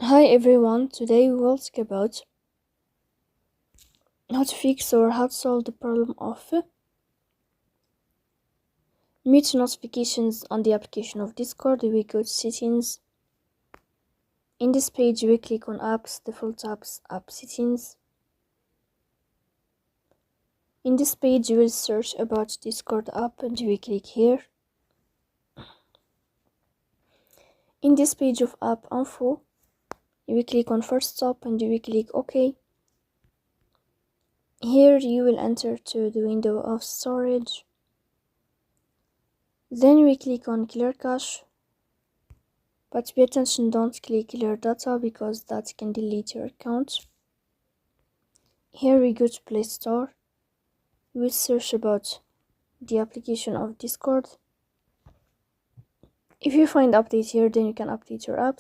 Hi everyone, today we will talk about how to fix or how to solve the problem of mute notifications on the application of Discord. We go to settings. In this page we click on apps, default apps, app settings. In this page you will search about Discord app and we click here. In this page of app info, you will click on first stop and you will click OK. Here you will enter to the window of storage. Then we click on clear cache, but pay attention, don't click clear data because that can delete your account. Here we go to Play Store. We search about the application of Discord. If you find update here, then you can update your app.